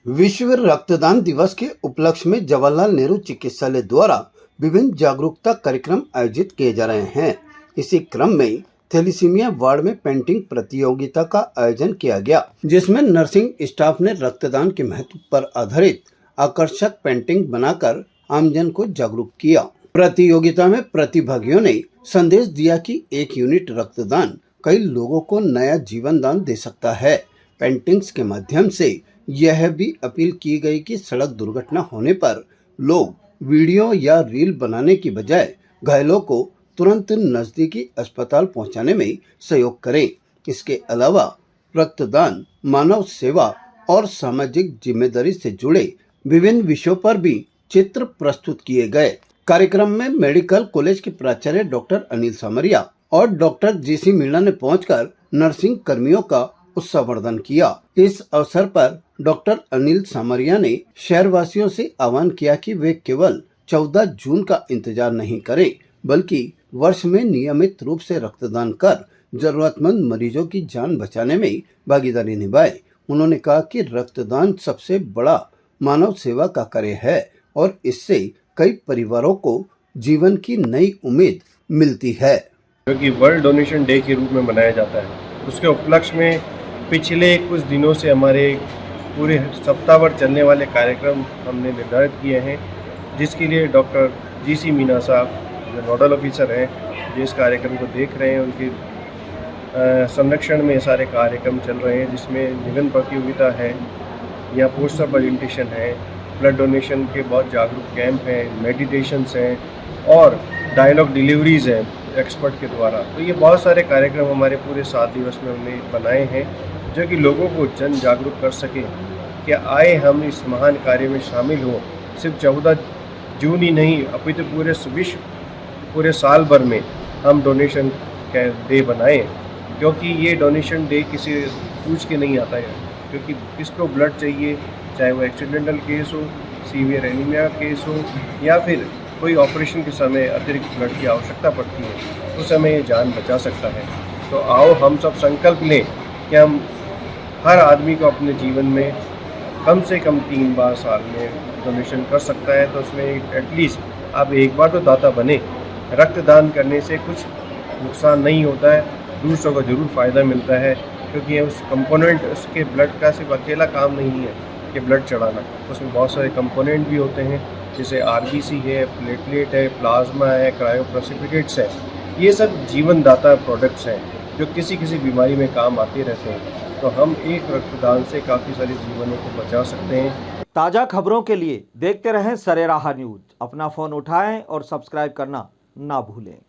विश्व रक्तदान दिवस के उपलक्ष्य में जवाहरलाल नेहरू चिकित्सालय द्वारा विभिन्न जागरूकता कार्यक्रम आयोजित किए जा रहे हैं। इसी क्रम में थैलेसीमिया वार्ड में पेंटिंग प्रतियोगिता का आयोजन किया गया, जिसमें नर्सिंग स्टाफ ने रक्तदान के महत्व पर आधारित आकर्षक पेंटिंग बनाकर आमजन को जागरूक किया। प्रतियोगिता में प्रतिभागियों ने संदेश दिया कि 1 यूनिट रक्तदान कई लोगों को नया जीवन दान दे सकता है। पेंटिंग्स के माध्यम से यह भी अपील की गई कि सड़क दुर्घटना होने पर लोग वीडियो या रील बनाने की बजाय घायलों को तुरंत नजदीकी अस्पताल पहुंचाने में सहयोग करें। इसके अलावा रक्तदान, मानव सेवा और सामाजिक जिम्मेदारी से जुड़े विभिन्न विषयों पर भी चित्र प्रस्तुत किए गए। कार्यक्रम में मेडिकल कॉलेज के प्राचार्य डॉक्टर अनिल सामरिया और डॉक्टर जीसी मीणा ने पहुंचकर नर्सिंग कर्मियों का उत्साहवर्धन किया। इस अवसर पर डॉक्टर अनिल सामरिया ने शहरवासियों से आह्वान किया कि वे केवल 14 जून का इंतजार नहीं करें, बल्कि वर्ष में नियमित रूप से रक्तदान कर जरूरतमंद मरीजों की जान बचाने में भागीदारी निभाएं। उन्होंने कहा कि रक्तदान सबसे बड़ा मानव सेवा का कार्य है और इससे कई परिवारों को जीवन की नई उम्मीद मिलती है। क्योंकि वर्ल्ड डोनेशन डे के रूप में मनाया जाता है, उसके उपलक्ष्य में पिछले कुछ दिनों से हमारे पूरे सप्ताह भर चलने वाले कार्यक्रम हमने निर्धारित किए हैं, जिसके लिए डॉक्टर जीसी मीणा साहब जो नोडल ऑफिसर हैं, जो इस कार्यक्रम को देख रहे हैं, उनके संरक्षण में सारे कार्यक्रम चल रहे हैं, जिसमें निबंध प्रतियोगिता है या पोस्टर प्रेजेंटेशन है, ब्लड डोनेशन के बहुत जागरूक कैंप हैं, मेडिटेशंस हैं और डायलॉग डिलीवरीज़ हैं एक्सपर्ट के द्वारा। तो ये बहुत सारे कार्यक्रम हमारे पूरे 7 दिवस में हमने बनाए हैं, जो कि लोगों को जन जागरूक कर सके कि आए हम इस महान कार्य में शामिल हों। सिर्फ 14 जून ही नहीं, अपितु पूरे साल भर में हम डोनेशन का डे बनाएं, क्योंकि ये डोनेशन डे किसी पूछ के नहीं आता है, क्योंकि किसको ब्लड चाहिए, चाहे वो एक्सीडेंटल केस हो, सीवियर एनीमिया केस हो या फिर कोई ऑपरेशन के समय अतिरिक्त ब्लड की आवश्यकता पड़ती है, उस समय ये जान बचा सकता है। तो आओ हम सब संकल्प लें कि हम हर आदमी को अपने जीवन में कम से कम 3 बार साल में डोनेशन कर सकता है, तो उसमें एटलीस्ट आप एक बार तो दाता बने। रक्तदान करने से कुछ नुकसान नहीं होता है, दूसरों को ज़रूर फ़ायदा मिलता है, क्योंकि उस कंपोनेंट उसके ब्लड का सिर्फ अकेला काम नहीं है कि ब्लड चढ़ाना, उसमें बहुत सारे कंपोनेंट भी होते हैं, जैसे आरबीसी है, प्लेटलेट है, प्लाज्मा है, क्रायोप्रेसिपिटेट्स है। ये सब जीवनदाता प्रोडक्ट्स हैं जो किसी किसी बीमारी में काम आते रहते हैं। तो हम एक रक्तदान से काफ़ी सारे जीवनों को बचा सकते हैं। ताज़ा खबरों के लिए देखते रहें सरेराह न्यूज़। अपना फ़ोन उठाएं और सब्सक्राइब करना ना भूलें।